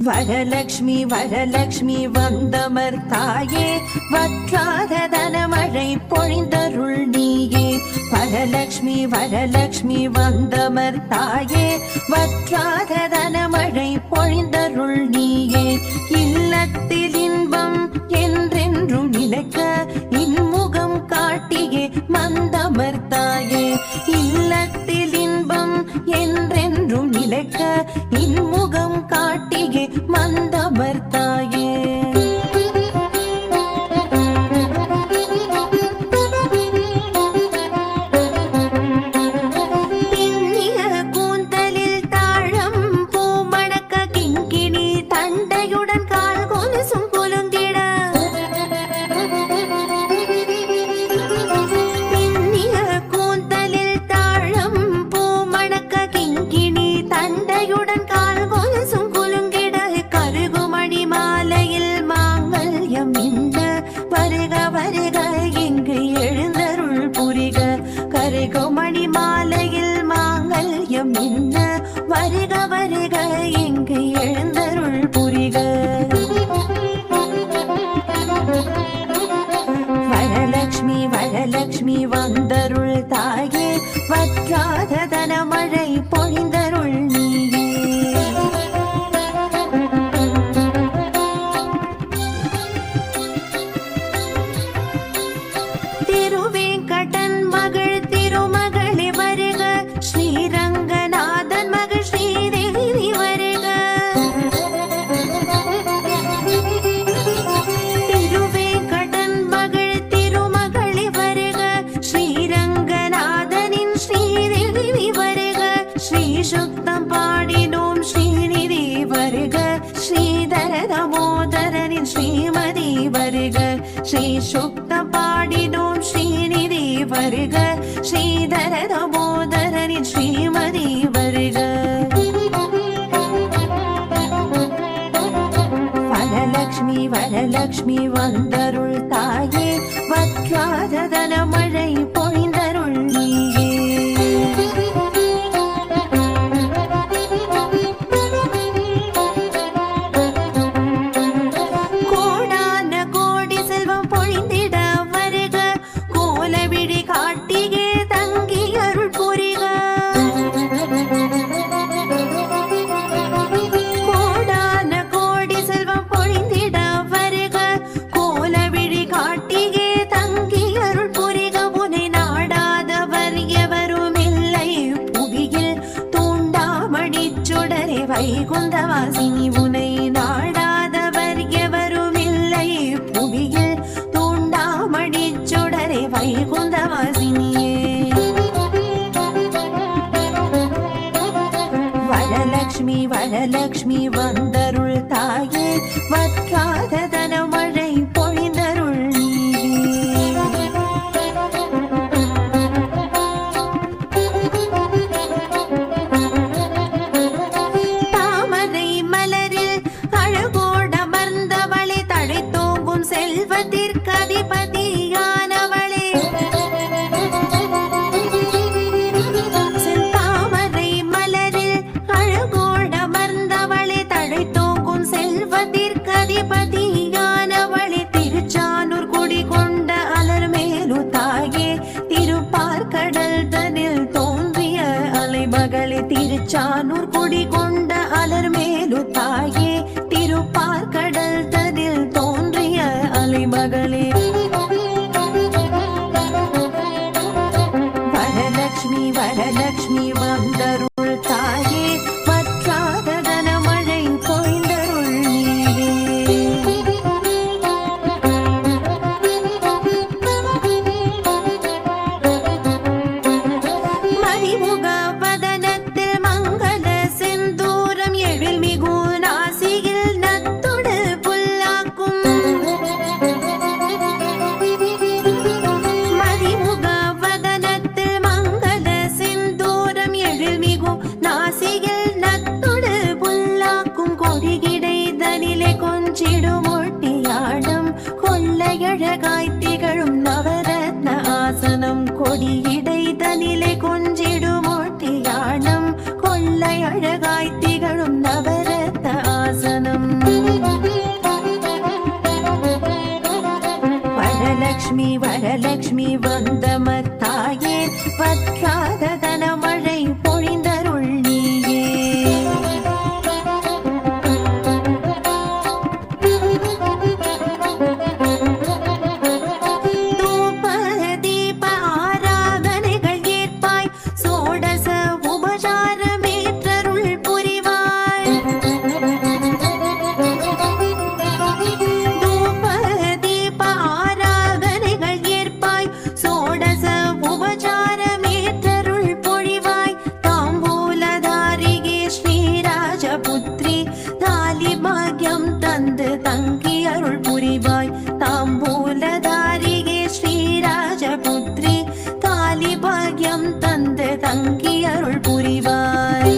வரலக்ஷ்மி வரலக்ஷ்மி வந்தமர் தாயே, வற்றாத தனமழை பொழிந்தருள் நீயே. வரலக்ஷ்மி வரலக்ஷ்மி வந்தமர் தாயே, வற்றாத தனமழை பொழிந்தருள் நீயே. இல்லத்தில் இன்பம் என்றென்றும் நிலைக்க இன்முகம் காட்டியே மந்தமர் தாயே. இல்லத்தில் இன்பம் என்றென்றும் நிலைக்க இன்முகம் காட்டியே மந்தமர் தாயே. பின்னிய கூந்தலில் தாழம் பூமணக்க கிங்கிணி தண்டையுடன் கால் கொலுசும் குலுங்கிட. பின்னிய கூந்தலில் தாழம் பூமணக்க கிங்கிணி தண்டையுடன் கால் கொலுசும் குலுங்கிட. கருகுமணி மாலையில் மாங்கல்யம் இந்த வருக வருக இங்கு எழுந்தருள் புரிக. கருகுமணி மாலையில் மாங்கல்யம் இந்த வருக வருக இங்கு எழுந்தருள் புரிக. வரலக்ஷ்மி வரலக்ஷ்மி வந்தருள் தாயே, வற்றாத தனமழை பொழிந்தருள் நீயே. திருவேங்கடன் மகள் திருமகளே வருக, ஸ்ரீரங்கநாதன் மகள் ஸ்ரீதேவி வருக. திருவேங்கடன் மகள் திருமகளே வருக, ஸ்ரீரங்கநாதனின் ஸ்ரீதேவி வருக. ஸ்ரீ சுத்தம் பாடினோம் ஸ்ரீநிதி வருக, ஸ்ரீதர தாமோதரனின் ஸ்ரீமதி வருக. ஸ்ரீ சுத்தம் பாடினோம் ஸ்ரீநிதி வருக, ஸ்ரீதர தாமோதரனின் ஸ்ரீமதி வருக. வரலக்ஷ்மி வரலக்ஷ்மி வந்தருள் தாயே, வற்றாத தனமழை பொழிந்தருள் நீயே. கோடான கோடி செல்வம் பொழிந்திட வருக, கோலவிழி காட்டியே தங்கி அருள் புரிக. கோடான கோடி செல்வம் பொழிந்திட வருக, கோலவிழி காட்டியே தங்கி அருள் புரிக. உனை நாடாதவர் எவரும் இல்லை புவியில், தூண்டாமணி சுடரே வைகுந்தவாசினி. உனை நாடாதவர் எவரும் இல்லை புவியில், தூண்டாமணி சுடரே வைகுந்தவாசினியே. வரலக்ஷ்மி வரலக்ஷ்மி வந்தருள் தாயே, வற்றாத தனமழை பொழிந்தருள் நீயே. தாமரை மலரில் அழகோடமர்ந்தவளே, தழைத்தோங்கும் செல்வத்திற்கு அதிபதியானவளே. தாமரை மலரில் அழகோடமர்ந்தவளே, தழைத்தோங்கும் செல்வத்திற்கு அதிபதியானவளே. திருச்சானூர் குடி கொண்ட அலர் மேலு தாயே, திருப்பார்கடல் தனில் தோன்றிய அலைமகளே. திருச்சானூர் குடி கொண்ட அலர் மேலு தாயே, திருப்பார்கடல் தனில் தோன்றிய அலைமகளே. வரலக்ஷ்மி வரலக்ஷ்மி வந்தருள் தாயே, வற்றாத தனமழை பொழிந்தருள் நீயே. மணிமுக வதனத்தில் மங்கள செந்தூரம் எழில்மிகு நாசியில் நத்தொடு புல்லாக்கும். மணிமுக வதனத்தில் மங்கள செந்தூரம் எழில்மிகு நாசியில் நத்தொடு புல்லாக்கும். கொடிகிடை தனிலே கொஞ்சிடும் ஒட்டியாடும் கொள்ளையழகாய் திகழும் நவரத்ன ஆசனம். கொடியிடை தனிலே கொஞ்சிடும் ஒட்டியாடும் கொள்ளை அழகாய் திகழும் நவரத்ன ஆசனம். வரலட்சுமி வந்த மத்தாயே வற்றாத தனமழை பொழிந்தருள் நீயே. தூப தீப ஆராதனைகள் ஏற்பாய் சோடச உபசாரமேற்றருள் புரிவாய். தூப தீப ஆராதனைகள் ஏற்பாய் சோடச உபசாரமேற்றருள் பொழிவாய். தாம்பூலதாரிகே ஸ்ரீராஜபுத்ரி தாலி பாக்யம் தந்து தங்கி அருள் புரிவாய். தாம்பூலதாரிகே ஸ்ரீராஜபுத்ரி தாலி பாக்யம் தந்து தங்கி அருள் புரிவாய்.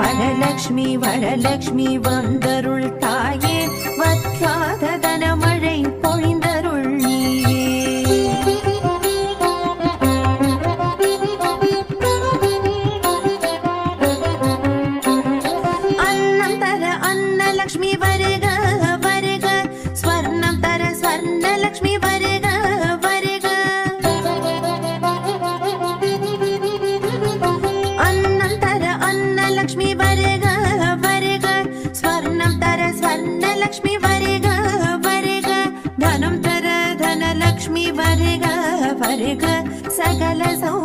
வரலட்சுமி வரலட்சுமி வந்தருள் தாயே வற்றாத தனமழை பொழிந்தருள் நீயே. அன்னம் தர அன்னலக்ஷ்மி வருக வருக ஸ்வர்ணம் தர ஸ்வர்ணலக்ஷ்மி வருக வருக. அன்னம் தர அன்னலக்ஷ்மி வருக வருக ஸ்வர்ணம் தர ஸ்வர்ணலக்ஷ்மி வருக வருக. தனம் தர தனலக்ஷ்மி வருக வருக சகல சௌ